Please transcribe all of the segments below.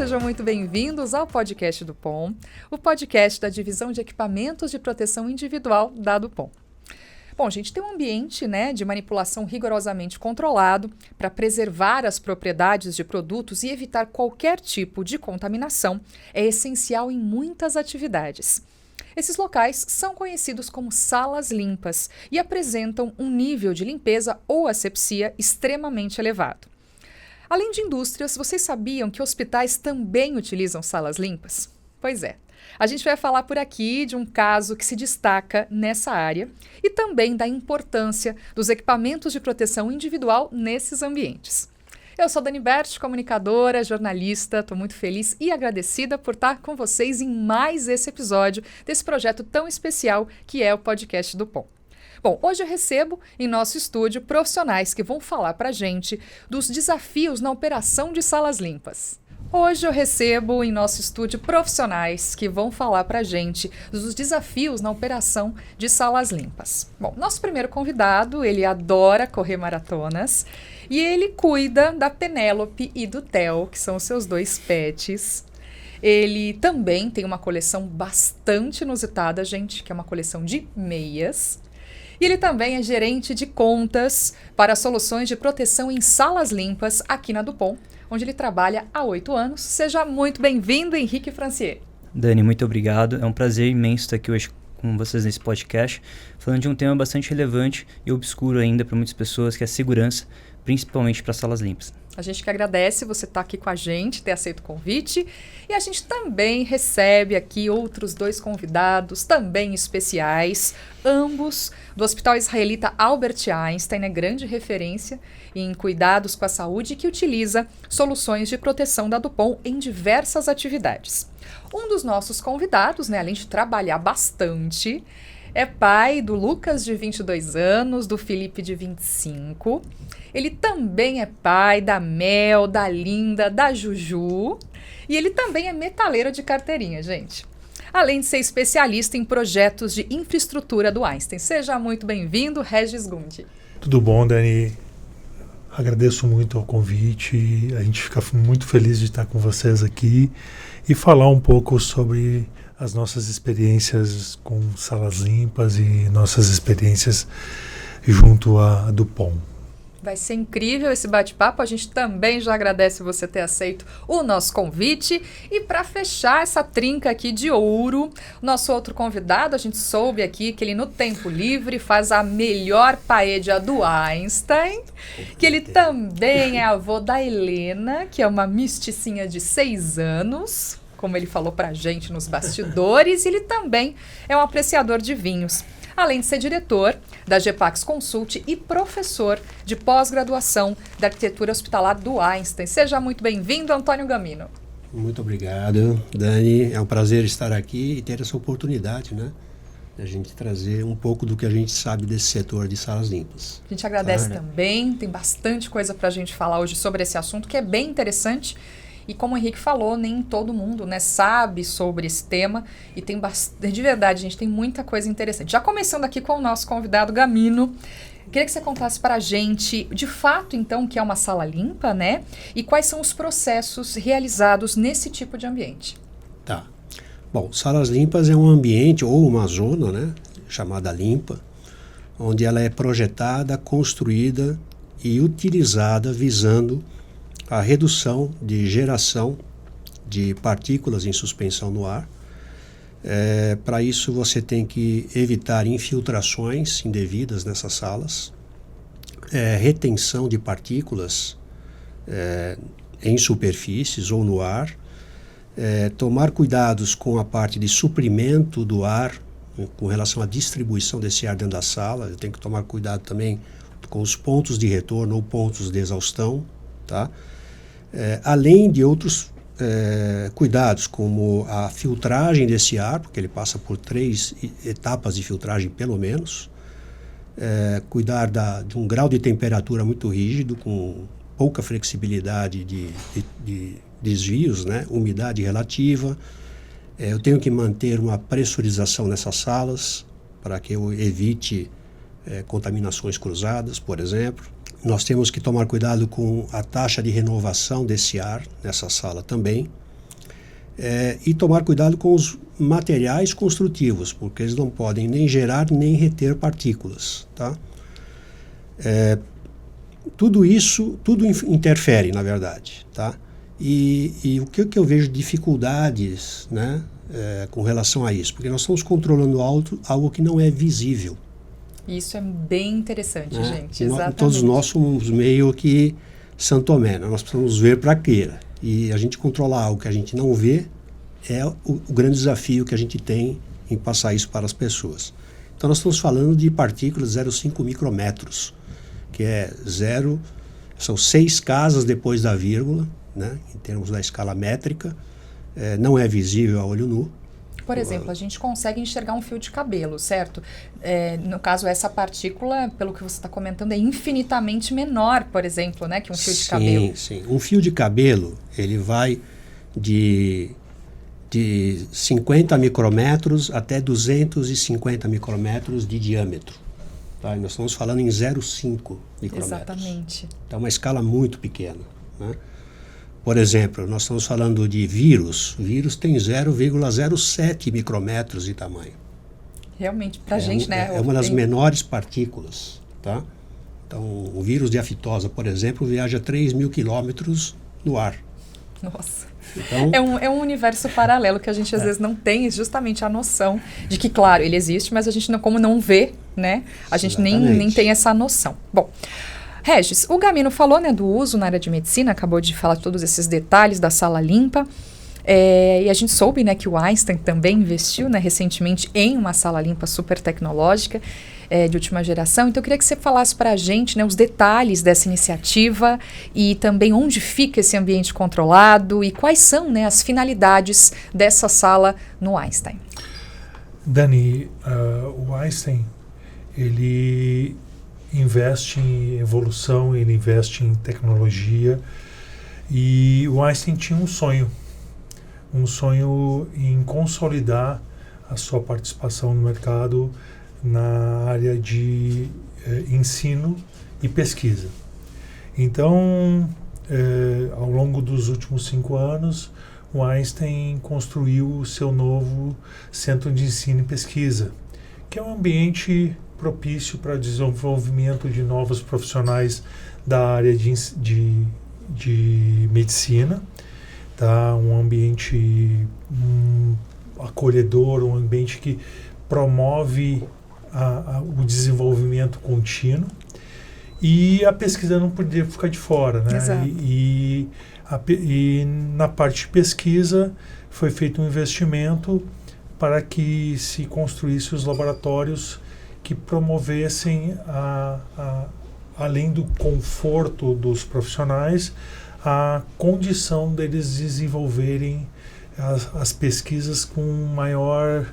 sejam muito bem-vindos ao podcast do POM, o podcast da Divisão de Equipamentos de Proteção Individual da Dupont. Bom, gente, tem um ambiente, de manipulação rigorosamente controlado para preservar as propriedades de produtos e evitar qualquer tipo de contaminação é essencial em muitas atividades. Esses locais são conhecidos como salas limpas e apresentam um nível de limpeza ou asepsia extremamente elevado. Além de indústrias, vocês sabiam que hospitais também utilizam salas limpas? Pois é. A gente vai falar por aqui de um caso que se destaca nessa área e também da importância dos equipamentos de proteção individual nesses ambientes. Eu sou Dani Bert, comunicadora, jornalista, estou muito feliz e agradecida por estar com vocês em mais esse episódio desse projeto tão especial que é o podcast do POM. Bom, hoje eu recebo em nosso estúdio profissionais que vão falar para a gente dos desafios na operação de salas limpas. Hoje eu recebo em nosso estúdio profissionais que vão falar para a gente dos desafios na operação de salas limpas. Bom, nosso primeiro convidado, ele adora correr maratonas e ele cuida da Penélope e do Theo, que são os seus dois pets. Ele também tem uma coleção bastante inusitada, gente, que é uma coleção de meias. E ele também é gerente de contas para soluções de proteção em salas limpas aqui na Dupont, onde ele trabalha há 8 anos. Seja muito bem-vindo, Henrique Francier. Dani, muito obrigado. É um prazer imenso estar aqui hoje com vocês nesse podcast, falando de um tema bastante relevante e obscuro ainda para muitas pessoas, que é a segurança, principalmente para salas limpas. A gente que agradece você estar aqui com a gente, ter aceito o convite. E a gente também recebe aqui outros 2 convidados, também especiais, ambos do Hospital Israelita Albert Einstein, grande referência em cuidados com a saúde, que utiliza soluções de proteção da Dupont em diversas atividades. Um dos nossos convidados, além de trabalhar bastante, é pai do Lucas, de 22 anos, do Felipe, de 25. Ele também é pai da Mel, da Linda, da Juju. E ele também é metaleiro de carteirinha, gente. Além de ser especialista em projetos de infraestrutura do Einstein. Seja muito bem-vindo, Regis Gundi. Tudo bom, Dani? Agradeço muito o convite. A gente fica muito feliz de estar com vocês aqui e falar um pouco sobre as nossas experiências com salas limpas e nossas experiências junto à Dupont. Vai ser incrível esse bate-papo. A gente também já agradece você ter aceito o nosso convite. E para fechar essa trinca aqui de ouro, nosso outro convidado, a gente soube aqui que ele no tempo livre faz a melhor paella do Einstein, que ele também é avô da Helena, que é uma misticinha de 6 anos, como ele falou pra gente nos bastidores, e ele também é um apreciador de vinhos. Além de ser diretor da GEPAX Consult e professor de pós-graduação da arquitetura hospitalar do Einstein. Seja muito bem-vindo, Antônio Gamino. Muito obrigado, Dani. É um prazer estar aqui e ter essa oportunidade, a gente trazer um pouco do que a gente sabe desse setor de salas limpas. A gente agradece também, tem bastante coisa para a gente falar hoje sobre esse assunto, que é bem interessante. E como o Henrique falou, nem todo mundo sabe sobre esse tema e tem de verdade, gente, tem muita coisa interessante. Já começando aqui com o nosso convidado Gamino, queria que você contasse para a gente, de fato, então, o que é uma sala limpa, e quais são os processos realizados nesse tipo de ambiente. Tá. Bom, salas limpas é um ambiente ou uma zona, chamada limpa, onde ela é projetada, construída e utilizada visando a redução de geração de partículas em suspensão no ar. Para isso você tem que evitar infiltrações indevidas nessas salas, retenção de partículas em superfícies ou no ar, tomar cuidados com a parte de suprimento do ar, com relação à distribuição desse ar dentro da sala. Tem que tomar cuidado também com os pontos de retorno ou pontos de exaustão, tá? Além de outros cuidados, como a filtragem desse ar, porque ele passa por 3 etapas de filtragem pelo menos, cuidar de um grau de temperatura muito rígido, com pouca flexibilidade de desvios, umidade relativa. Eu tenho que manter uma pressurização nessas salas para que eu evite contaminações cruzadas, por exemplo. Nós temos que tomar cuidado com a taxa de renovação desse ar nessa sala também. E tomar cuidado com os materiais construtivos, porque eles não podem nem gerar nem reter partículas, tá? Tudo isso, tudo interfere, na verdade, tá? E o que eu vejo dificuldades, né, com relação a isso? Porque nós estamos controlando algo que não é visível. Isso é bem interessante, né? gente, exatamente. Todos nós somos meio que São Tomé, né? Nós precisamos ver para crer. E a gente controlar algo que a gente não vê é o grande desafio que a gente tem em passar isso para as pessoas. Então nós estamos falando de partículas 0,5 micrômetros, que são 6 casas depois da vírgula, né, em termos da escala métrica, não é visível a olho nu. Por exemplo, a gente consegue enxergar um fio de cabelo, certo? No caso, essa partícula, pelo que você está comentando, é infinitamente menor, por exemplo, né, que um fio de cabelo. Sim. Um fio de cabelo, ele vai de 50 micrômetros até 250 micrômetros de diâmetro. Tá? E nós estamos falando em 0,5 micrômetros. Exatamente. Então é uma escala muito pequena, né? Por exemplo, nós estamos falando de vírus. O vírus tem 0,07 micrômetros de tamanho. Realmente, para a gente, né? É uma das menores partículas, tá? Então, o vírus de aftosa, por exemplo, viaja 3.000 quilômetros no ar. Nossa. Então, é um universo paralelo que a gente às vezes não tem justamente a noção de que, claro, ele existe, mas a gente como não vê, né? A gente nem tem essa noção. Bom, Regis, o Gamino falou, né, do uso na área de medicina, acabou de falar todos esses detalhes da sala limpa. E a gente soube, né, que o Einstein também investiu, né, recentemente em uma sala limpa super tecnológica de última geração. Então eu queria que você falasse para a gente, né, os detalhes dessa iniciativa e também onde fica esse ambiente controlado e quais são, né, as finalidades dessa sala no Einstein. Dani, o Einstein, ele investe em evolução, ele investe em tecnologia, e o Einstein tinha um sonho em consolidar a sua participação no mercado na área de ensino e pesquisa. Então, ao longo dos últimos 5 anos, o Einstein construiu o seu novo Centro de Ensino e Pesquisa, que é um ambiente propício para o desenvolvimento de novos profissionais da área de medicina, tá? Um ambiente acolhedor, um ambiente que promove o desenvolvimento contínuo, e a pesquisa não podia ficar de fora, né? Exato. E na parte de pesquisa foi feito um investimento para que se construísse os laboratórios que promovessem, além do conforto dos profissionais, a condição deles desenvolverem as pesquisas com maior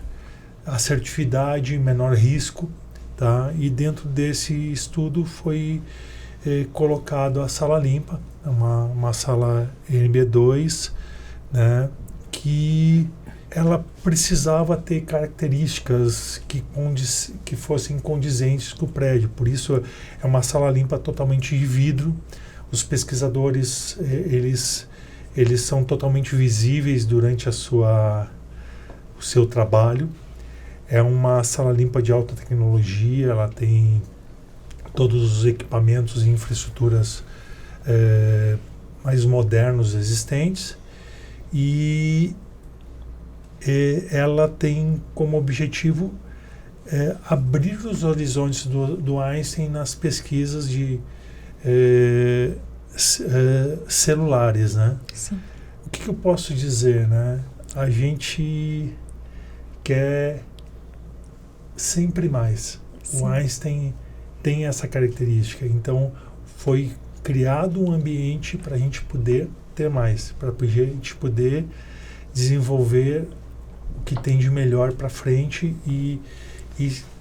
assertividade, menor risco, tá? E dentro desse estudo foi colocado a sala limpa, uma sala NB2, né, que ela precisava ter características que fossem condizentes com o prédio. Por isso é uma sala limpa totalmente de vidro. Os pesquisadores, eles são totalmente visíveis durante o seu trabalho. É uma sala limpa de alta tecnologia, ela tem todos os equipamentos e infraestruturas mais modernos existentes, e ela tem como objetivo abrir os horizontes do Einstein nas pesquisas de celulares, né? Sim. O que eu posso dizer, né? A gente quer sempre mais. Sim. O Einstein tem essa característica. Então, foi criado um ambiente para a gente poder ter mais, para a gente poder desenvolver o que tem de melhor para frente, e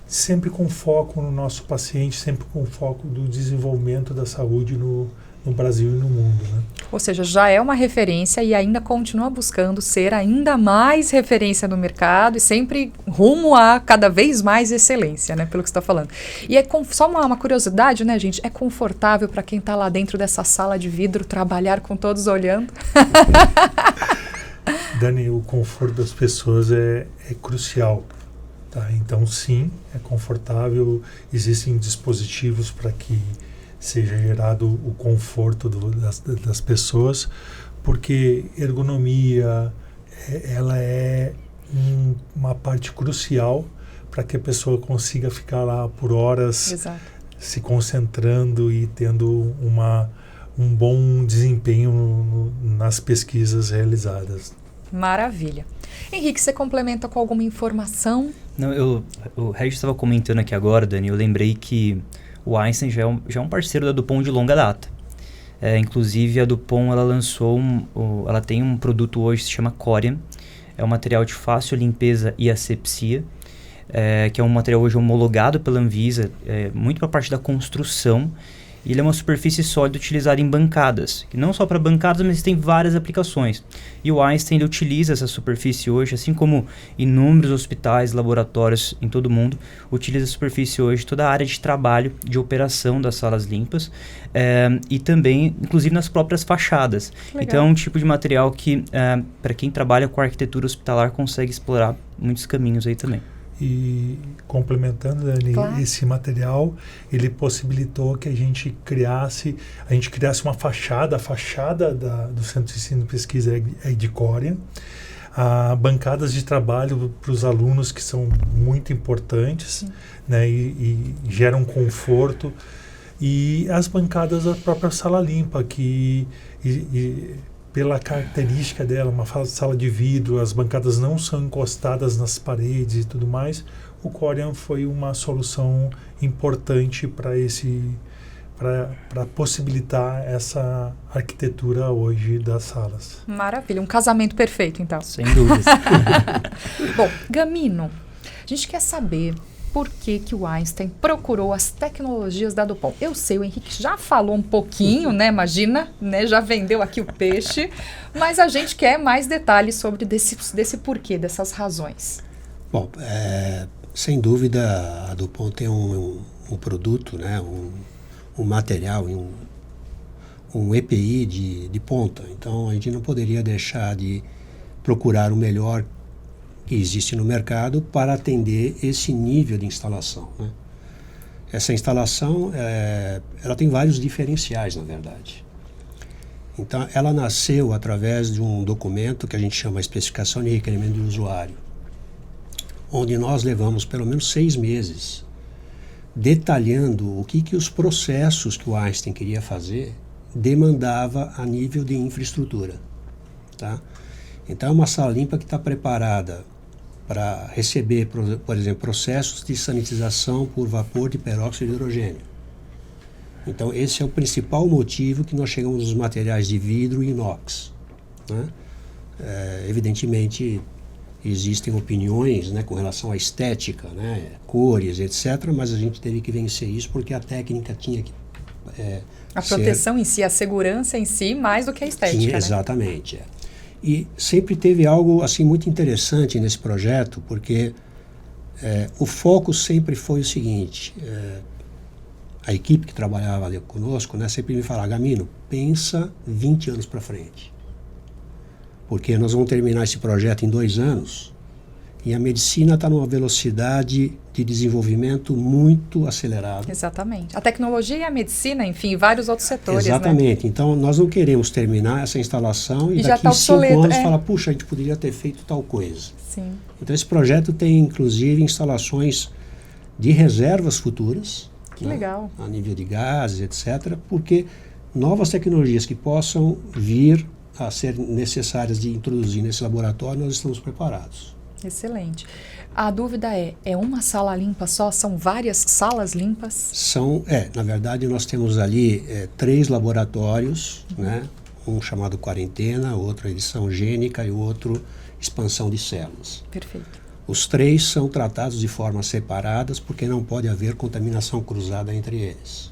sempre com foco no nosso paciente, sempre com foco do desenvolvimento da saúde no Brasil e no mundo, né? Ou seja, já é uma referência e ainda continua buscando ser ainda mais referência no mercado e sempre rumo a cada vez mais excelência, né? Pelo que você está falando. E só uma curiosidade, né, gente? É confortável para quem está lá dentro dessa sala de vidro trabalhar com todos olhando? Dani, o conforto das pessoas é crucial. Tá? Então, sim, é confortável, existem dispositivos para que seja gerado o conforto das pessoas, porque ergonomia, ela é uma parte crucial para que a pessoa consiga ficar lá por horas, Exato. se concentrando e tendo um bom desempenho nas pesquisas realizadas. Maravilha. Henrique, você complementa com alguma informação? Não, o Regis estava comentando aqui agora, Dani, eu lembrei que o Einstein já é um parceiro da DuPont de longa data. Inclusive, a DuPont ela tem um produto hoje que se chama Corian. É um material de fácil limpeza e asepsia, que é um material hoje homologado pela Anvisa, muito para a parte da construção. E ele é uma superfície sólida utilizada em bancadas, que não só para bancadas, mas tem várias aplicações. E o Einstein ele utiliza essa superfície hoje, assim como inúmeros hospitais, laboratórios em todo o mundo, utiliza a superfície hoje toda a área de trabalho, de operação das salas limpas, e também, inclusive, nas próprias fachadas. Legal. Então, é um tipo de material que, para quem trabalha com arquitetura hospitalar, consegue explorar muitos caminhos aí também. E complementando, Dani, claro, esse material, ele possibilitou que a gente criasse uma fachada, a fachada do Centro de Ensino e Pesquisa é de Corian, bancadas de trabalho para os alunos que são muito importantes, né, e geram conforto, e as bancadas da própria sala limpa, que pela característica dela, uma sala de vidro, as bancadas não são encostadas nas paredes e tudo mais, o Corian foi uma solução importante para possibilitar essa arquitetura hoje das salas. Maravilha, um casamento perfeito, então. Sem dúvidas. Bom, Gamino, a gente quer saber por que o Einstein procurou as tecnologias da DuPont. Eu sei, o Henrique já falou um pouquinho, né? Imagina, né? Já vendeu aqui o peixe, mas a gente quer mais detalhes sobre desse porquê, dessas razões. Bom, sem dúvida a DuPont tem um produto, né? Um material, um EPI de ponta. Então a gente não poderia deixar de procurar o melhor que existe no mercado para atender esse nível de instalação, né? Essa instalação, ela tem vários diferenciais, na verdade. Então, ela nasceu através de um documento que a gente chama Especificação de Requerimento do Usuário, onde nós levamos pelo menos 6 meses detalhando o que os processos que o Einstein queria fazer demandava a nível de infraestrutura, tá? Então, é uma sala limpa que está preparada para receber, por exemplo, processos de sanitização por vapor de peróxido de hidrogênio. Então, esse é o principal motivo que nós chegamos nos materiais de vidro e inox, né? Evidentemente, existem opiniões, né, com relação à estética, né, cores, etc., mas a gente teve que vencer isso porque a técnica tinha que a proteção em si, a segurança em si, mais do que a estética, né? Exatamente. E sempre teve algo assim muito interessante nesse projeto, porque o foco sempre foi o seguinte, a equipe que trabalhava ali conosco, né, sempre me falava: Gamino, pensa 20 anos para frente, porque nós vamos terminar esse projeto em 2 anos e a medicina está numa velocidade de desenvolvimento muito acelerada. Exatamente. A tecnologia e a medicina, enfim, vários outros setores, exatamente, né? Então nós não queremos terminar essa instalação e daqui tá 5 anos falar: puxa, a gente poderia ter feito tal coisa. Sim. Então esse projeto tem inclusive instalações de reservas futuras, que legal, a nível de gases, etc., porque novas tecnologias que possam vir a ser necessárias de introduzir nesse laboratório, nós estamos preparados. Excelente. A dúvida é uma sala limpa só? São várias salas limpas? Na verdade nós temos ali 3 laboratórios, né? Um chamado quarentena, outro edição gênica e o outro expansão de células. Perfeito. Os 3 são tratados de formas separadas porque não pode haver contaminação cruzada entre eles.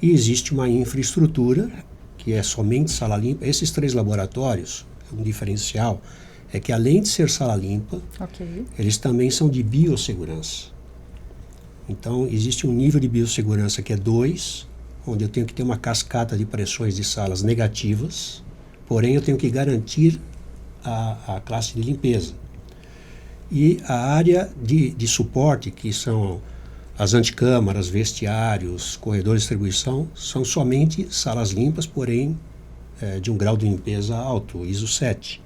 E existe uma infraestrutura que é somente sala limpa. Esses 3 laboratórios, um diferencial é que além de ser sala limpa, eles também são de biossegurança. Então, existe um nível de biossegurança que é 2, onde eu tenho que ter uma cascata de pressões de salas negativas, porém eu tenho que garantir a classe de limpeza. E a área de suporte, que são as antecâmaras, vestiários, corredores de distribuição, são somente salas limpas, porém de um grau de limpeza alto, ISO 7.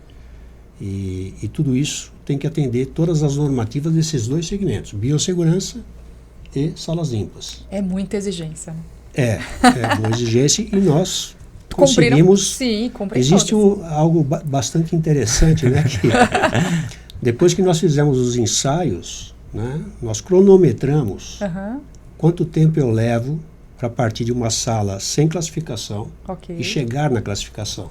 E tudo isso tem que atender todas as normativas desses dois segmentos, biossegurança e salas limpas. É muita exigência, né? É boa exigência e nós conseguimos... Sim, existe algo bastante interessante, né? Que depois que nós fizemos os ensaios, né, nós cronometramos quanto tempo eu levo para partir de uma sala sem classificação e chegar na classificação.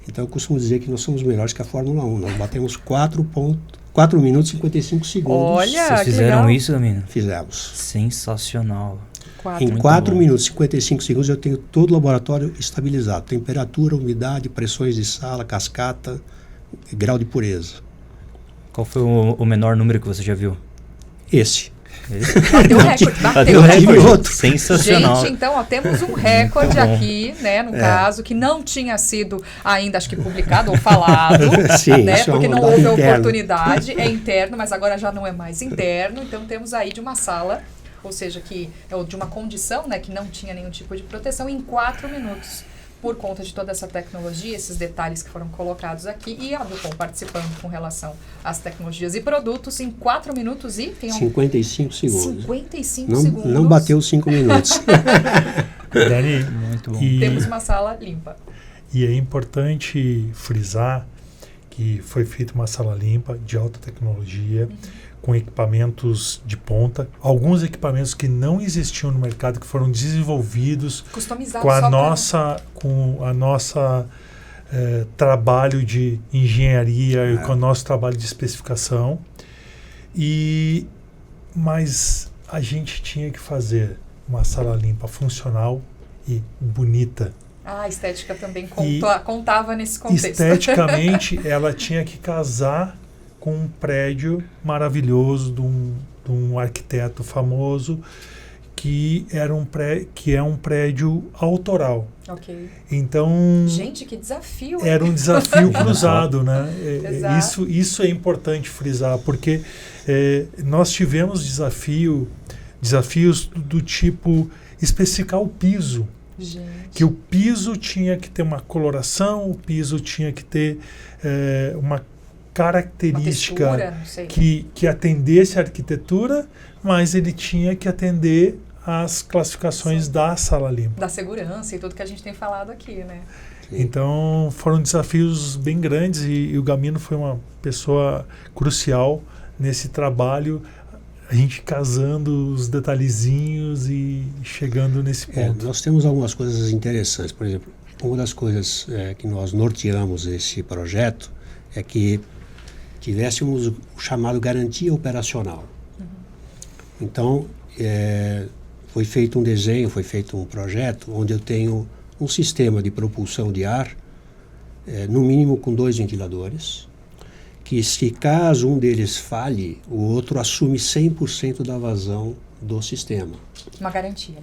Então eu costumo dizer que nós somos melhores que a Fórmula 1. Nós batemos 4 minutos e 55 segundos. Olha, vocês fizeram isso, Gamino? Fizemos. Sensacional. Em 4 minutos e 55 segundos eu tenho todo o laboratório estabilizado. Temperatura, umidade, pressões de sala, cascata, grau de pureza. Qual foi o menor número que você já viu? Esse. Bateu o recorde. Bateu o recorde. Sensacional. Gente, então, temos um recorde aqui, né, no caso, que não tinha sido ainda, acho que publicado ou falado, Sim, né, isso porque é um não dado houve interno. oportunidade, é interno, mas agora já não é mais interno, então temos aí de uma sala, ou seja, ou de uma condição, né, que não tinha nenhum tipo de proteção, em 4 minutos. Por conta de toda essa tecnologia, esses detalhes que foram colocados aqui, e a Dupont participando com relação às tecnologias e produtos em 4 minutos e... 55 segundos. 55 segundos. Não bateu os 5 minutos. Dani, Muito bom. Temos uma sala limpa. E é importante frisar que foi feita uma sala limpa, de alta tecnologia, com equipamentos de ponta. Alguns equipamentos que não existiam no mercado, que foram desenvolvidos Customizados com a nossa trabalho de engenharia e com o nosso trabalho de especificação. Mas a gente tinha que fazer uma sala limpa, funcional e bonita. A estética também contava nesse contexto. Esteticamente, ela tinha que casar com um prédio maravilhoso de um arquiteto famoso que é um prédio autoral. Ok. Então, gente, que desafio! Era um desafio cruzado, né? Exato. Isso é importante frisar, porque nós tivemos desafios do tipo especificar o piso. Gente. Que o piso tinha que ter uma coloração, o piso tinha que ter uma característica textura, não sei. que atendesse a arquitetura, mas ele tinha que atender às classificações da sala limpa. Da segurança e tudo que a gente tem falado aqui, né? Então foram desafios bem grandes e o Gamino foi uma pessoa crucial nesse trabalho, a gente casando os detalhezinhos e chegando nesse ponto. Nós temos algumas coisas interessantes. Por exemplo, uma das coisas que nós norteamos esse projeto é que tivéssemos o chamado garantia operacional. Então, foi feito um desenho, foi feito um projeto onde eu tenho um sistema de propulsão de ar, no mínimo com 2 ventiladores, que se caso um deles falhe, o outro assume 100% da vazão do sistema. Uma garantia.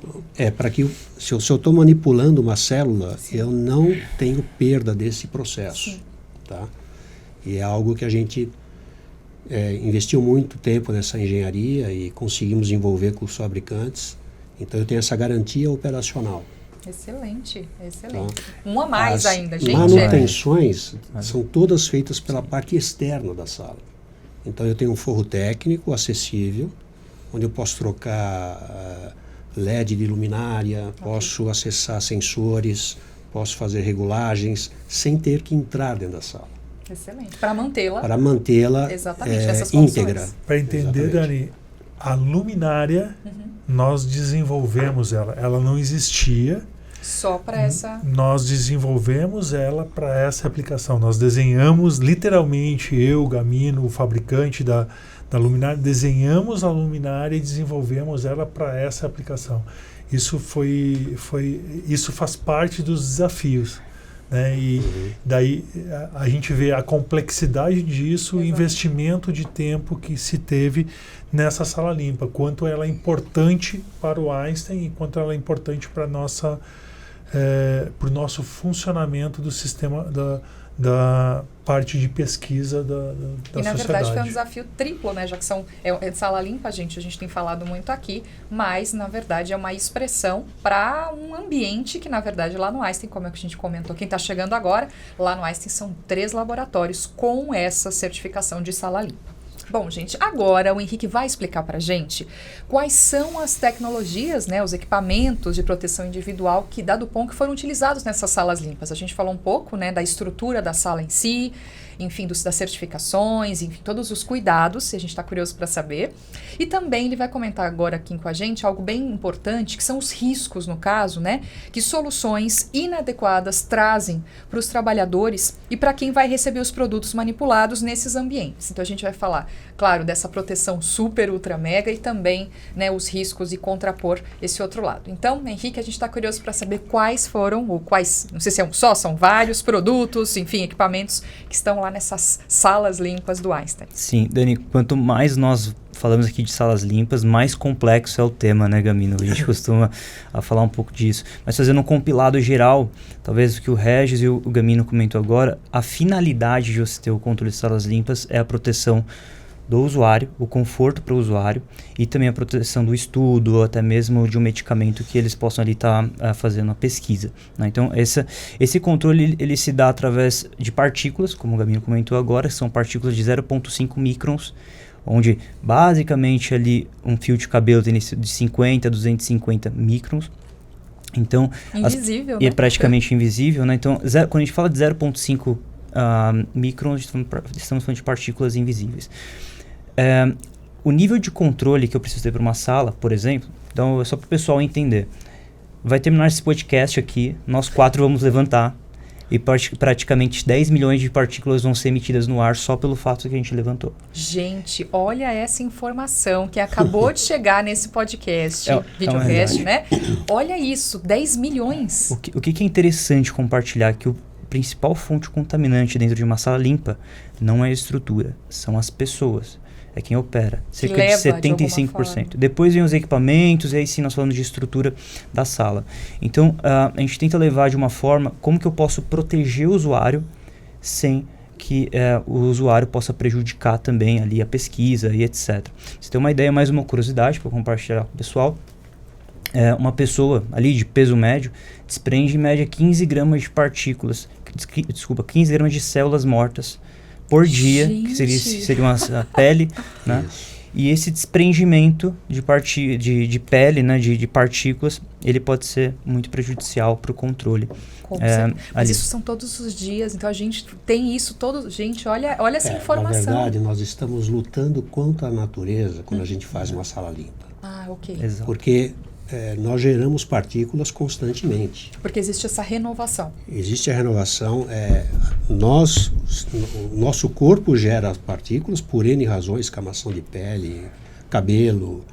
Para que se eu estou manipulando uma célula, eu não tenho perda desse processo. Tá? E é algo que a gente investiu muito tempo nessa engenharia e conseguimos desenvolver com os fabricantes. Então eu tenho essa garantia operacional. Excelente, excelente. Tá? Um a mais ainda, gente. Manutenções são todas feitas pela parte externa da sala. Então eu tenho um forro técnico acessível, onde eu posso trocar LED de luminária, posso acessar sensores, posso fazer regulagens sem ter que entrar dentro da sala. Excelente. Para mantê-la. Para mantê-la íntegra. Para entender, Dani, a luminária, nós desenvolvemos ela. Ela não existia. Só para essa... Nós desenvolvemos ela para essa aplicação. Nós desenhamos, literalmente, eu, Gamino, o fabricante da luminária, desenhamos a luminária e desenvolvemos ela para essa aplicação. Isso isso faz parte dos desafios. Né? E daí a gente vê a complexidade disso, o investimento de tempo que se teve nessa sala limpa, quanto ela é importante para o Einstein e quanto ela é importante para o nosso funcionamento do sistema da parte de pesquisa da E, na sociedade. verdade, foi um desafio triplo, né? Já que sala limpa, a gente tem falado muito aqui, mas, na verdade, é uma expressão para um ambiente que, na verdade, lá no Einstein, como é que a gente comentou, quem está chegando agora, lá no Einstein são 3 laboratórios com essa certificação de sala limpa. Bom, gente, agora o Henrique vai explicar para a gente quais são as tecnologias, né, os equipamentos de proteção individual da DuPont que foram utilizados nessas salas limpas. A gente falou um pouco, né, da estrutura da sala em si, enfim, das certificações, enfim, todos os cuidados, se a gente está curioso para saber. E também ele vai comentar agora aqui com a gente algo bem importante, que são os riscos, no caso, né, que soluções inadequadas trazem para os trabalhadores e para quem vai receber os produtos manipulados nesses ambientes. Então a gente vai falar, claro, dessa proteção super, ultra, mega e também, né, os riscos e contrapor esse outro lado. Então, Henrique, a gente está curioso para saber quais foram, ou quais, não sei se é um só, são vários produtos, enfim, equipamentos que estão lá nessas salas limpas do Einstein. Sim, Dani, quanto mais nós falamos aqui de salas limpas, mais complexo é o tema, né, Gamino? A gente costuma falar um pouco disso. Mas fazendo um compilado geral, talvez o que o Regis e o Gamino comentou agora, a finalidade de você ter o controle de salas limpas é a proteção do usuário, o conforto para o usuário e também a proteção do estudo ou até mesmo de um medicamento que eles possam ali estar fazendo a pesquisa, né? Então, esse controle ele se dá através de partículas, como o Gamino comentou agora, são partículas de 0,5 microns, onde basicamente ali um fio de cabelo tem de 50 a 250 microns. Então, invisível, e né? é praticamente invisível, né? Então, quando a gente fala de 0,5 microns, estamos falando de partículas invisíveis. O nível de controle que eu preciso ter para uma sala, por exemplo, então é só para o pessoal entender. Vai terminar esse podcast aqui, nós 4 vamos levantar e praticamente 10 milhões de partículas vão ser emitidas no ar só pelo fato que a gente levantou. Gente, olha essa informação que acabou de chegar nesse podcast, videocast, né? Olha isso, 10 milhões. O que é interessante compartilhar que o principal fonte contaminante dentro de uma sala limpa não é a estrutura, são as pessoas. É quem opera, cerca de 75%. Depois vem os equipamentos, e aí sim nós falamos de estrutura da sala. Então, a gente tenta levar de uma forma, como que eu posso proteger o usuário sem que o usuário possa prejudicar também ali a pesquisa e etc. Você tem uma ideia, mais uma curiosidade para compartilhar com o pessoal. Uma pessoa ali de peso médio desprende em média 15 gramas de partículas, 15 gramas de células mortas por dia, que seria a pele, né? E esse desprendimento de pele, né, de partículas, ele pode ser muito prejudicial para o controle. Mas isso são todos os dias, então a gente tem isso todo. Gente, olha essa informação. Na verdade, nós estamos lutando contra a natureza quando a gente faz uma sala limpa. Ah, ok. Exato. Porque nós geramos partículas constantemente. Porque existe essa renovação. Existe a renovação. O nosso corpo gera partículas por N razões, escamação de pele, cabelo,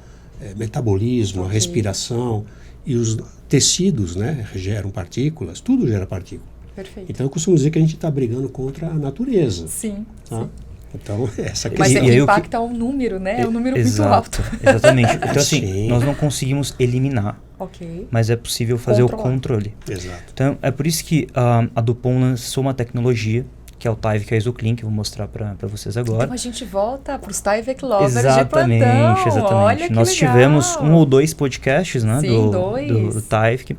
metabolismo, Okay. respiração. E os tecidos, né, geram partículas, tudo gera partícula. Perfeito. Então eu costumo dizer que a gente está brigando contra a natureza. Sim, Tá? sim. Então, essa questão. Mas é que impacta um número, né? É um número muito alto. Exatamente. Então, assim, Sim. nós não conseguimos eliminar, Ok. mas é possível fazer o controle. Exato. Então, é por isso que a DuPont lançou uma tecnologia, que é o Tyvek IsoClean, que eu vou mostrar para vocês agora. Então a gente volta para os Tyvek Lovers Exatamente, de plantão. exatamente. Olha que Nós legal. tivemos 1 ou 2 podcasts, né, Sim, do Tyvek.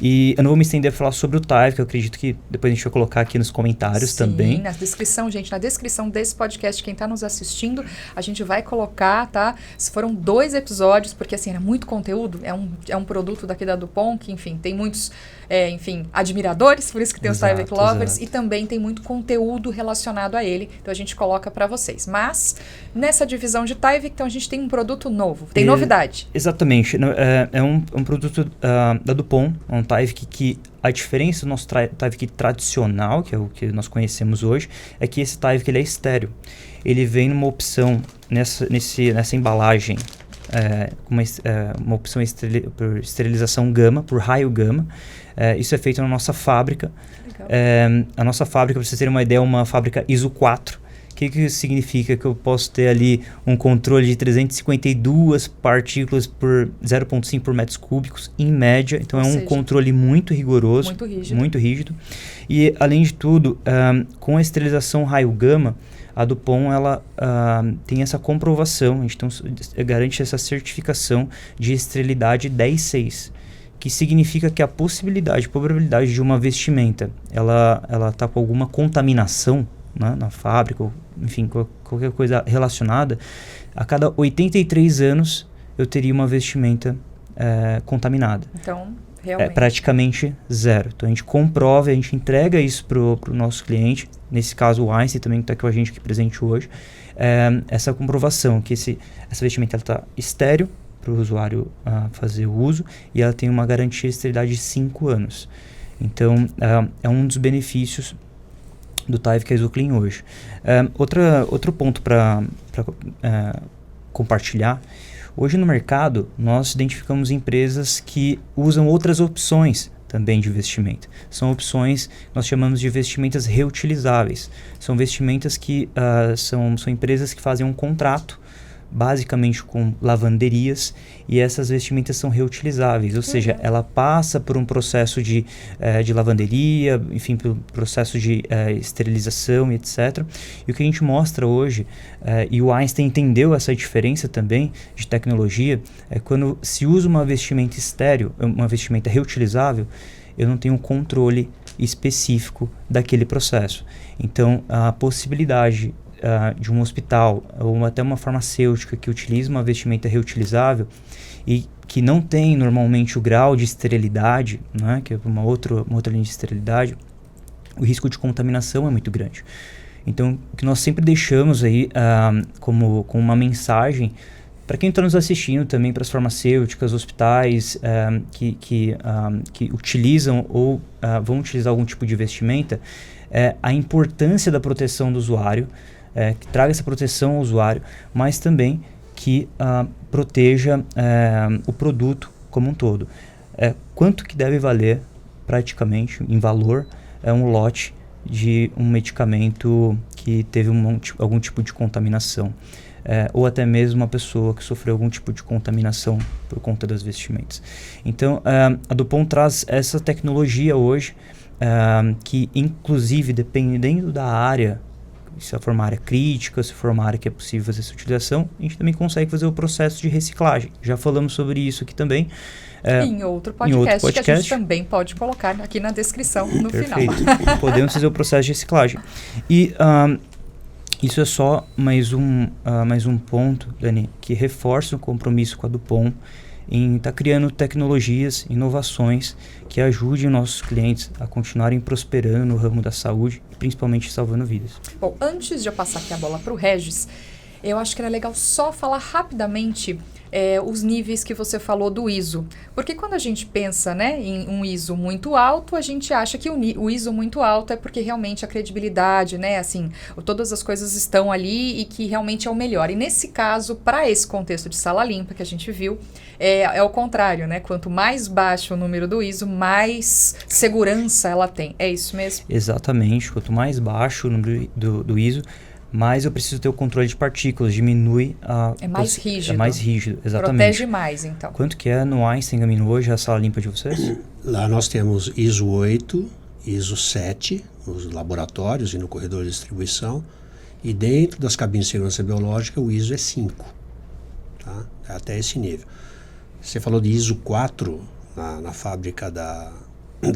E eu não vou me estender a falar sobre o Tyvek, eu acredito que depois a gente vai colocar aqui nos comentários também. Na descrição, gente, na descrição desse podcast, quem está nos assistindo, a gente vai colocar, tá? Se foram 2 episódios, porque assim, era muito conteúdo, é um produto daqui da DuPont, que enfim, tem muitos, admiradores, por isso que tem os Tyvek Lovers, e também tem muito conteúdo relacionado a ele, então a gente coloca para vocês. Mas, nessa divisão de Tyvek, então a gente tem um produto novo, tem novidade. Exatamente, é um produto da DuPont, um Tyvek que a diferença do nosso Tyvek tradicional, que é o que nós conhecemos hoje, é que esse Tyvek ele é estéreo. Ele vem numa opção, nessa embalagem, uma opção por esterilização gama, por raio gama. Isso é feito na nossa fábrica. A nossa fábrica, para vocês terem uma ideia, é uma fábrica ISO 4, que isso significa? Que eu posso ter ali um controle de 352 partículas por 0,5 por metros cúbicos, em média. Então, é um controle muito rigoroso. Muito rígido. E, além de tudo, com a esterilização raio-gama, a DuPont ela, tem essa comprovação, a gente garante essa certificação de esterilidade 10/6, que significa que a probabilidade de uma vestimenta ela está com alguma contaminação, né, na fábrica, ou, enfim, qualquer coisa relacionada, a cada 83 anos eu teria uma vestimenta contaminada. Então, realmente. É praticamente zero. Então, a gente comprova, a gente entrega isso para o nosso cliente, nesse caso o Einstein também, que está com a gente aqui presente hoje, essa comprovação que essa vestimenta está estéril para o usuário fazer o uso, e ela tem uma garantia de esterilidade de 5 anos. Então, é um dos benefícios do Tyvek que é Isoclean hoje. Outro ponto para compartilhar: hoje no mercado nós identificamos empresas que usam outras opções também de vestimenta. São opções que nós chamamos de vestimentas reutilizáveis. São vestimentas que são empresas que fazem um contrato basicamente com lavanderias, e essas vestimentas são reutilizáveis, ou seja, ela passa por um processo de lavanderia, enfim, pelo processo de esterilização e etc. E o que a gente mostra hoje, e o Einstein entendeu essa diferença também de tecnologia, é quando se usa uma vestimenta estéril, uma vestimenta reutilizável, eu não tenho um controle específico daquele processo. Então, a possibilidade de um hospital ou até uma farmacêutica que utiliza uma vestimenta reutilizável e que não tem normalmente o grau de esterilidade, né, que é uma outra linha de esterilidade, o risco de contaminação é muito grande. Então, o que nós sempre deixamos aí como uma mensagem para quem está nos assistindo, também para as farmacêuticas, hospitais que utilizam ou vão utilizar algum tipo de vestimenta, a importância da proteção do usuário, que traga essa proteção ao usuário, mas também que proteja o produto como um todo. Quanto que deve valer, praticamente, em valor, um lote de um medicamento que teve algum tipo de contaminação, ou até mesmo uma pessoa que sofreu algum tipo de contaminação por conta das vestimentas. Então, a DuPont traz essa tecnologia hoje, que inclusive, dependendo da área, se for uma área crítica, se for uma área que é possível fazer essa utilização, a gente também consegue fazer o processo de reciclagem. Já falamos sobre isso aqui também. Em outro podcast que a gente também pode colocar aqui na descrição no Perfeito. final. Podemos fazer o processo de reciclagem. E isso é só mais um ponto, Dani, que reforça o compromisso com a DuPont em estar criando tecnologias, inovações que ajudem nossos clientes a continuarem prosperando no ramo da saúde, principalmente salvando vidas. Bom, antes de eu passar aqui a bola para o Regis, eu acho que era legal só falar rapidamente os níveis que você falou do ISO. Porque quando a gente pensa, né, em um ISO muito alto, a gente acha que o ISO muito alto é porque realmente a credibilidade, né, assim, todas as coisas estão ali e que realmente é o melhor. E nesse caso, para esse contexto de sala limpa que a gente viu, é o contrário, né? Quanto mais baixo o número do ISO, mais segurança ela tem. É isso mesmo? Exatamente. Quanto mais baixo o número do ISO, mais eu preciso ter o controle de partículas, diminui a... É mais rígido. É mais rígido, exatamente. Protege mais, então. Quanto que é no Einstein Gamino hoje a sala limpa de vocês? Lá nós temos ISO 8, ISO 7, nos laboratórios e no corredor de distribuição, e dentro das cabines de segurança biológica o ISO é 5, tá? Até esse nível. Você falou de ISO 4 na fábrica da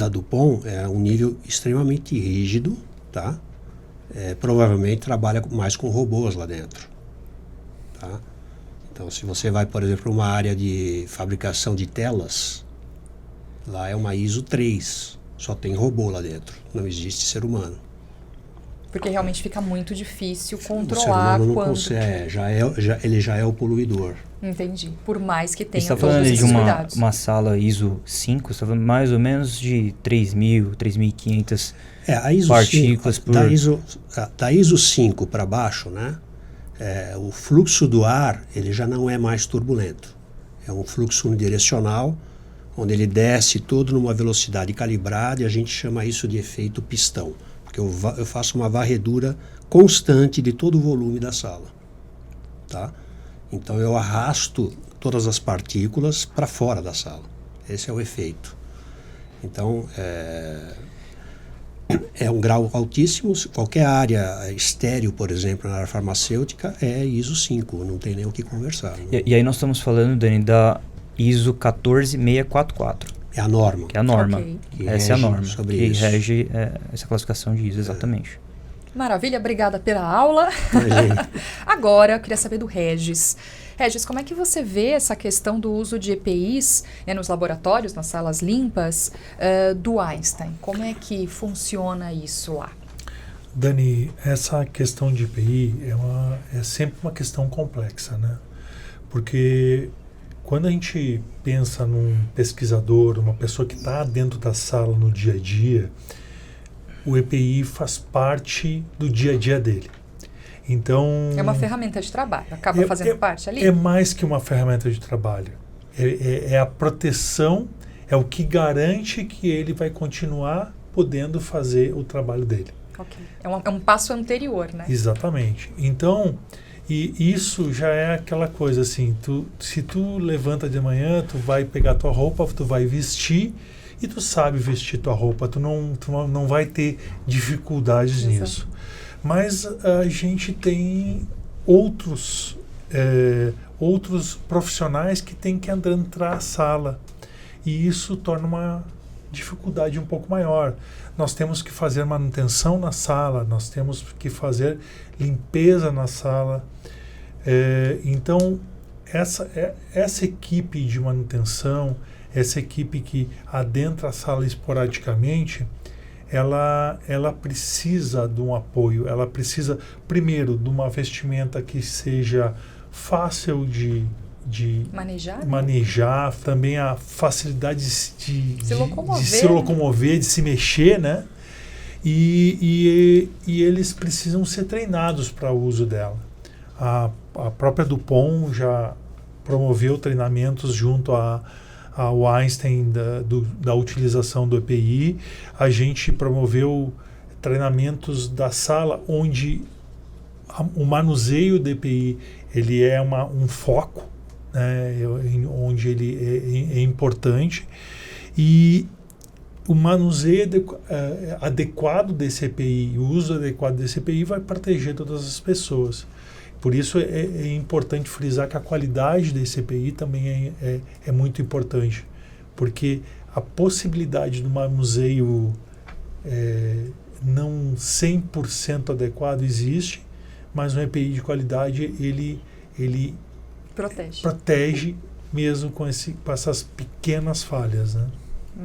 DuPont, é um nível extremamente rígido, tá? Provavelmente trabalha mais com robôs lá dentro, tá? Então, se você vai, por exemplo, para uma área de fabricação de telas, lá é uma ISO 3, só tem robô lá dentro, não existe ser humano. Porque realmente fica muito difícil controlar o ser humano não quando... consegue, ele já é o poluidor. Entendi. Por mais que tenha Você está todos falando esses de cuidados. uma sala ISO 5, você está falando mais ou menos de 3.000, 3.500 a ISO partículas 5, por... da ISO 5 para baixo, né? O fluxo do ar ele já não é mais turbulento. É um fluxo unidirecional, onde ele desce todo numa velocidade calibrada, e a gente chama isso de efeito pistão. Porque eu faço uma varredura constante de todo o volume da sala. Tá? Então eu arrasto todas as partículas para fora da sala. Esse é o efeito. Então é um grau altíssimo. Qualquer área estéril, por exemplo, na área farmacêutica, é ISO 5, não tem nem o que conversar. Né? E aí nós estamos falando, Dani, da ISO 14644. É a norma. Que é a norma. Ok. Essa é a norma sobre que isso. rege essa classificação de ISO, exatamente. Maravilha, obrigada pela aula. Imagina. Agora, eu queria saber do Regis. Regis, como é que você vê essa questão do uso de EPIs nos laboratórios, nas salas limpas, do Einstein? Como é que funciona isso lá? Dani, essa questão de EPI é sempre uma questão complexa, né? Porque quando a gente pensa num pesquisador, uma pessoa que está dentro da sala no dia a dia, o EPI faz parte do dia a dia dele. Então, É uma ferramenta de trabalho, acaba fazendo parte ali? É mais que uma ferramenta de trabalho. É a proteção, é o que garante que ele vai continuar podendo fazer o trabalho dele. Ok. É um passo anterior, né? Exatamente. Então, e isso já é aquela coisa assim, se tu levanta de manhã, tu vai pegar tua roupa, tu vai vestir e tu sabe vestir tua roupa, tu não vai ter dificuldades Exato. nisso. Mas a gente tem outros profissionais que têm que entrar à sala e isso torna uma dificuldade um pouco maior. Nós temos que fazer manutenção na sala, nós temos que fazer limpeza na sala. Então, essa equipe de manutenção, essa equipe que adentra a sala esporadicamente, ela precisa de um apoio, ela precisa, primeiro, de uma vestimenta que seja fácil de manejar, também a facilidade de se locomover, de se mexer, né? E eles precisam ser treinados para o uso dela. A própria DuPont já promoveu treinamentos junto ao Einstein da utilização do EPI. A gente promoveu treinamentos da sala onde o manuseio do EPI ele é um foco, né, onde ele é importante, e o manuseio adequado desse EPI, o uso adequado desse EPI vai proteger todas as pessoas. Por isso é importante frisar que a qualidade desse EPI também é muito importante, porque a possibilidade do manuseio não 100% adequado existe, mas um EPI de qualidade ele protege mesmo com essas pequenas falhas, né?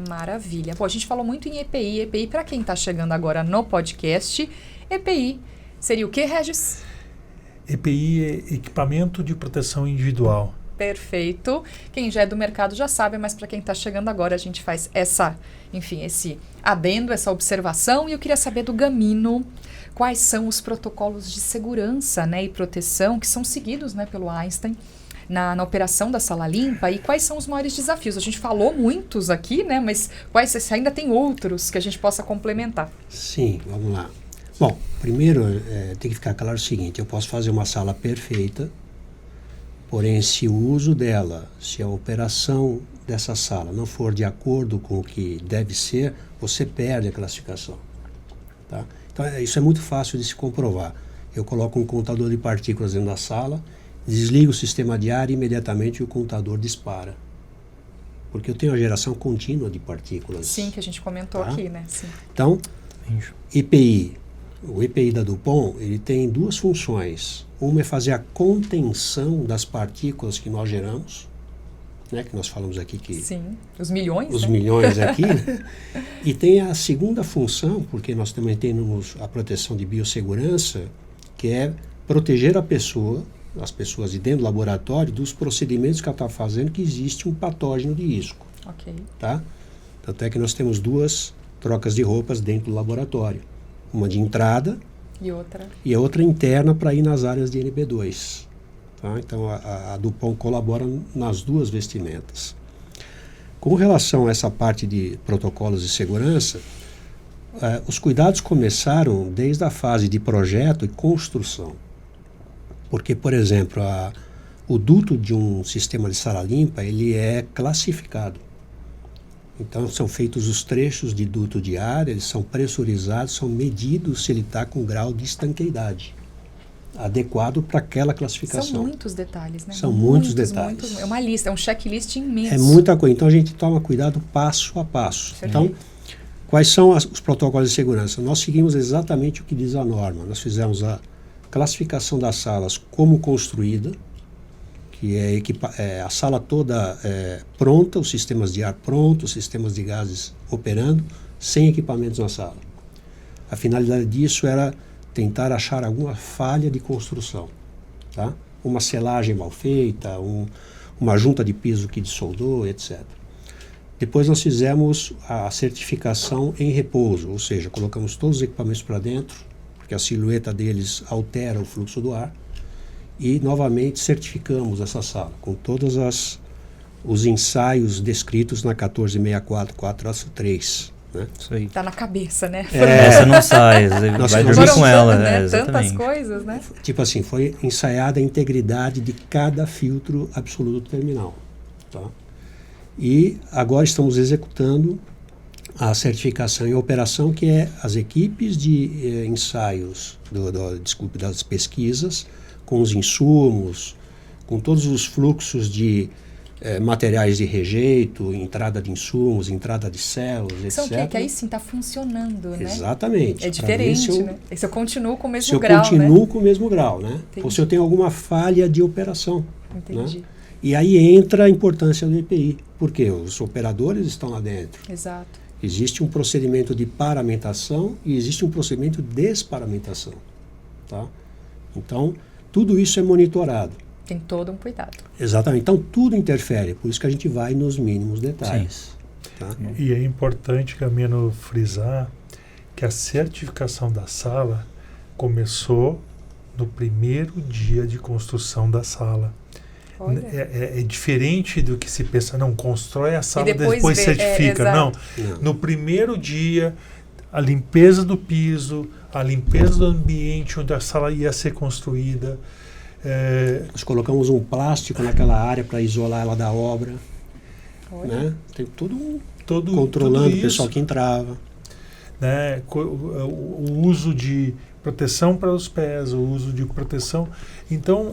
Maravilha. Bom, a gente falou muito em EPI. EPI, para quem está chegando agora no podcast, EPI seria o quê, Regis? EPI é equipamento de proteção individual. Perfeito. Quem já é do mercado já sabe, mas para quem está chegando agora, a gente faz esse adendo, essa observação. E eu queria saber do Gamino, quais são os protocolos de segurança, né, e proteção que são seguidos, né, pelo Einstein na operação da sala limpa, e quais são os maiores desafios? A gente falou muitos aqui, né, mas se ainda tem outros que a gente possa complementar? Sim, vamos lá. Bom, primeiro tem que ficar claro o seguinte: eu posso fazer uma sala perfeita, porém se o uso dela, se a operação dessa sala não for de acordo com o que deve ser, você perde a classificação. Tá? Então isso é muito fácil de se comprovar. Eu coloco um contador de partículas dentro da sala, desligo o sistema de ar e imediatamente o contador dispara. Porque eu tenho a geração contínua de partículas. Sim, que a gente comentou aqui, né? Sim. Então, o EPI da DuPont, ele tem duas funções. Uma é fazer a contenção das partículas que nós geramos, né, que nós falamos aqui que... Sim, os milhões, os né? milhões aqui, né? E tem a segunda função, porque nós também temos a proteção de biossegurança, que é proteger as pessoas de dentro do laboratório, dos procedimentos que ela está fazendo, que existe um patógeno de risco. Ok. Tá? Tanto é que nós temos duas trocas de roupas dentro do laboratório. Uma de entrada e a outra interna para ir nas áreas de NB2. Tá? Então a DuPont colabora nas duas vestimentas. Com relação a essa parte de protocolos de segurança, Os cuidados começaram desde a fase de projeto e construção. Porque, por exemplo, o duto de um sistema de sala limpa, ele é classificado. Então, são feitos os trechos de duto de ar, eles são pressurizados, são medidos se ele está com grau de estanqueidade adequado para aquela classificação. São muitos detalhes, né? São muitos detalhes. É uma lista, é um checklist imenso. É muita coisa. Então, a gente toma cuidado passo a passo. Então, quais são os protocolos de segurança? Nós seguimos exatamente o que diz a norma. Nós fizemos a classificação das salas como construída, que é a sala toda pronta, os sistemas de ar prontos, os sistemas de gases operando, sem equipamentos na sala. A finalidade disso era tentar achar alguma falha de construção, tá? Uma selagem mal feita, uma junta de piso que dissoldou, etc. Depois nós fizemos a certificação em repouso, ou seja, colocamos todos os equipamentos para dentro, porque a silhueta deles altera o fluxo do ar, e novamente certificamos essa sala com todos os ensaios descritos na 1464-4-3. Né? Isso aí. Tá na cabeça, né? Essa não sai, vai dormir com ela. Né? Exatamente. Tantas coisas, né? Tipo assim, foi ensaiada a integridade de cada filtro absoluto do terminal. Tá? E agora estamos executando a certificação em operação, que é as equipes de ensaios, das pesquisas, com os insumos, com todos os fluxos de materiais de rejeito, entrada de insumos, entrada de células, São etc. que aí sim está funcionando, né? Exatamente. É diferente, né? Se eu continuo com o mesmo se eu grau, continuo com o mesmo grau, né? Entendi. Ou se eu tenho alguma falha de operação. Entendi. Né? E aí entra a importância do EPI. Porque os operadores estão lá dentro. Exato. Existe um procedimento de paramentação e existe um procedimento de desparamentação. Tá? Então, tudo isso é monitorado. Tem todo um cuidado. Exatamente. Então, tudo interfere. Por isso que a gente vai nos mínimos detalhes. Tá? E é importante, Camino, frisar que a certificação da sala começou no primeiro dia de construção da sala. É diferente do que se pensa, não, constrói a sala e depois certifica. Não. No primeiro dia, a limpeza do piso, a limpeza do ambiente onde a sala ia ser construída. Nós colocamos um plástico naquela área para isolar ela da obra. Né? Tem todo controlando o pessoal que entrava. Né? O uso de proteção para os pés, o uso de proteção. Então,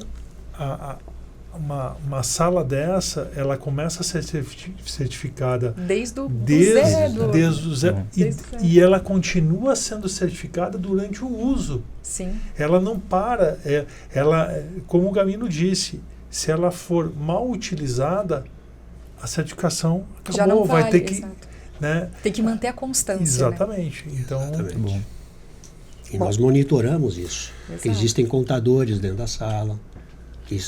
uma sala dessa, ela começa a ser certificada desde o zero. E ela continua sendo certificada durante o uso. Sim. Ela não para. Como o Gamino disse, se ela for mal utilizada, a certificação acabou. Já não vale, vai ter que, né? Tem que manter a constância. Exatamente. Né? Então, exatamente. Bom. E nós monitoramos isso. Existem contadores dentro da sala que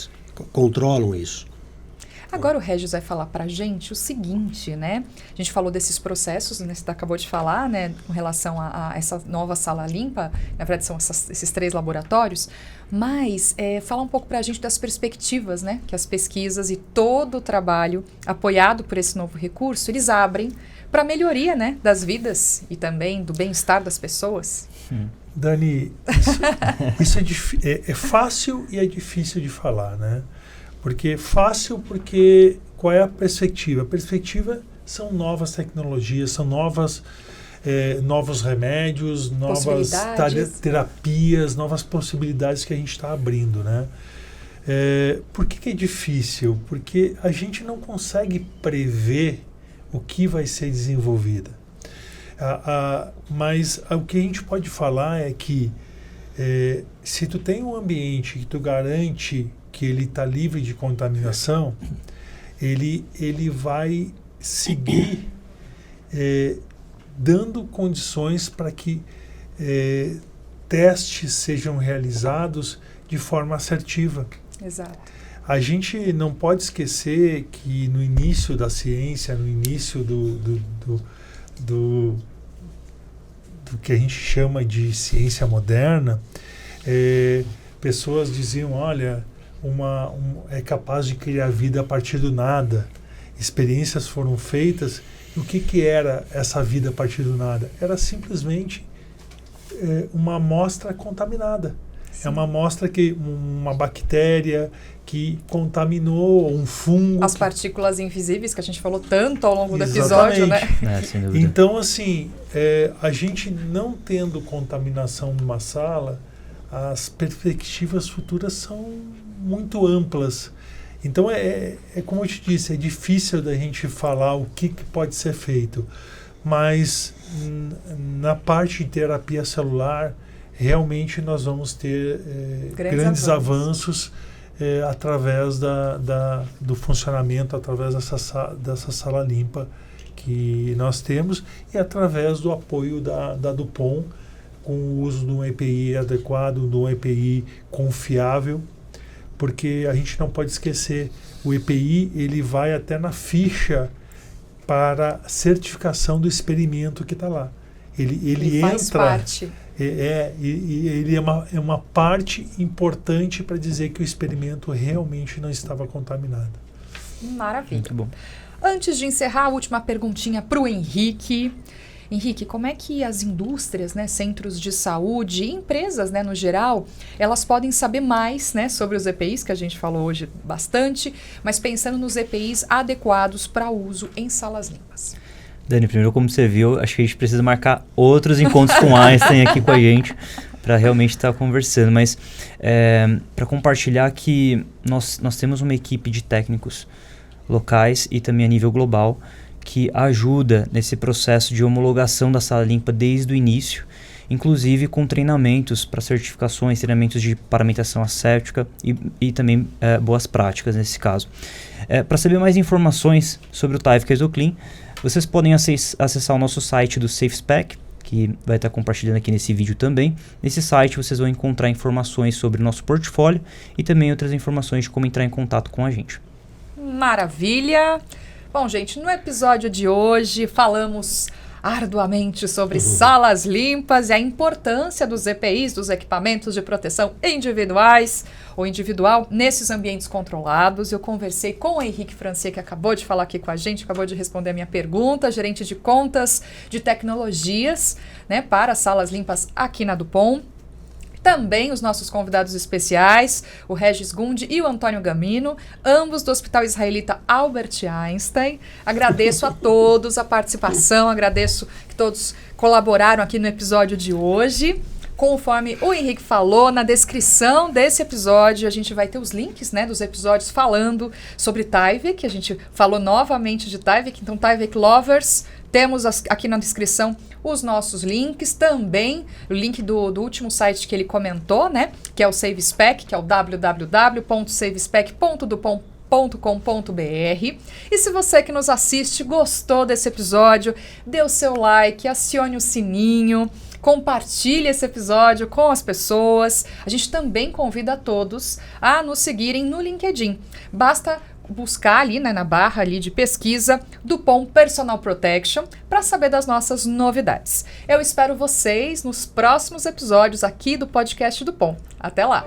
controlam isso. Agora o Regis vai falar para a gente o seguinte, né? A gente falou desses processos, né? Você acabou de falar, né? Com relação a essa nova sala limpa, na verdade são esses 3 laboratórios, mas falar um pouco para a gente das perspectivas, né? Que as pesquisas e todo o trabalho apoiado por esse novo recurso, eles abrem para a melhoria, né? Das vidas e também do bem-estar das pessoas. Dani, isso é fácil e é difícil de falar, né? Porque fácil, porque qual é a perspectiva? A perspectiva são novas tecnologias, são novos remédios, novas terapias, novas possibilidades que a gente está abrindo, né? Por que é difícil? Porque a gente não consegue prever o que vai ser desenvolvido. Mas o que a gente pode falar é que se tu tem um ambiente que tu garante que ele está livre de contaminação, ele vai seguir dando condições para que testes sejam realizados de forma assertiva. Exato. A gente não pode esquecer que no início da ciência, no início do que a gente chama de ciência moderna, pessoas diziam, olha, é capaz de criar vida a partir do nada. experiências foram feitas. E o que era essa vida a partir do nada? Era simplesmente uma amostra contaminada. Sim. É uma amostra que uma bactéria que contaminou, um fungo. As partículas invisíveis que a gente falou tanto ao longo do episódio, né? Sem dúvida. Então, assim, a gente não tendo contaminação numa sala, as perspectivas futuras são muito amplas. Então, como eu te disse, é difícil da gente falar o que pode ser feito. Mas, na parte de terapia celular, realmente nós vamos ter grandes avanços através do funcionamento, através dessa sala limpa que nós temos e através do apoio da Dupont, com o uso de um EPI adequado, de um EPI confiável, porque a gente não pode esquecer, o EPI ele vai até na ficha para certificação do experimento que está lá. Ele faz entra, parte. Ele é uma parte importante para dizer que o experimento realmente não estava contaminado. Maravilha. Muito bom. Antes de encerrar, a última perguntinha para o Henrique. Henrique, como é que as indústrias, né, centros de saúde e empresas, né, no geral, elas podem saber mais, né, sobre os EPIs, que a gente falou hoje bastante, mas pensando nos EPIs adequados para uso em salas limpas? Dani, primeiro, como você viu, acho que a gente precisa marcar outros encontros com o Einstein aqui com a gente para realmente estar conversando. Mas para compartilhar que nós temos uma equipe de técnicos locais e também a nível global que ajuda nesse processo de homologação da sala limpa desde o início, inclusive com treinamentos para certificações, treinamentos de paramentação asséptica e também boas práticas nesse caso. Para saber mais informações sobre o Tyvek Isoclean, vocês podem acessar o nosso site do SafeSpec, que vai estar compartilhando aqui nesse vídeo também. Nesse site vocês vão encontrar informações sobre o nosso portfólio e também outras informações de como entrar em contato com a gente. Maravilha! Bom, gente, no episódio de hoje falamos arduamente sobre salas limpas e a importância dos EPIs, dos equipamentos de proteção individuais ou individual nesses ambientes controlados. Eu conversei com o Henrique Francier, que acabou de falar aqui com a gente, acabou de responder a minha pergunta, gerente de contas de tecnologias, né, para salas limpas aqui na Dupont. Também os nossos convidados especiais, o Regis Gundi e o Antônio Gamino, ambos do Hospital Israelita Albert Einstein. Agradeço a todos a participação, agradeço que todos colaboraram aqui no episódio de hoje. Conforme o Henrique falou, na descrição desse episódio a gente vai ter os links, né, dos episódios falando sobre Tyvek. A gente falou novamente de Tyvek, então Tyvek Lovers. Temos aqui na descrição os nossos links, também o link do último site que ele comentou, né, que é o SafeSpec, que é o www.savespec.dupont.com.br. E se você que nos assiste gostou desse episódio, dê o seu like, acione o sininho, compartilhe esse episódio com as pessoas. A gente também convida a todos a nos seguirem no LinkedIn. Basta buscar ali, né, na barra ali de pesquisa Dupont Personal Protection para saber das nossas novidades. Eu espero vocês nos próximos episódios aqui do podcast Dupont. Até lá!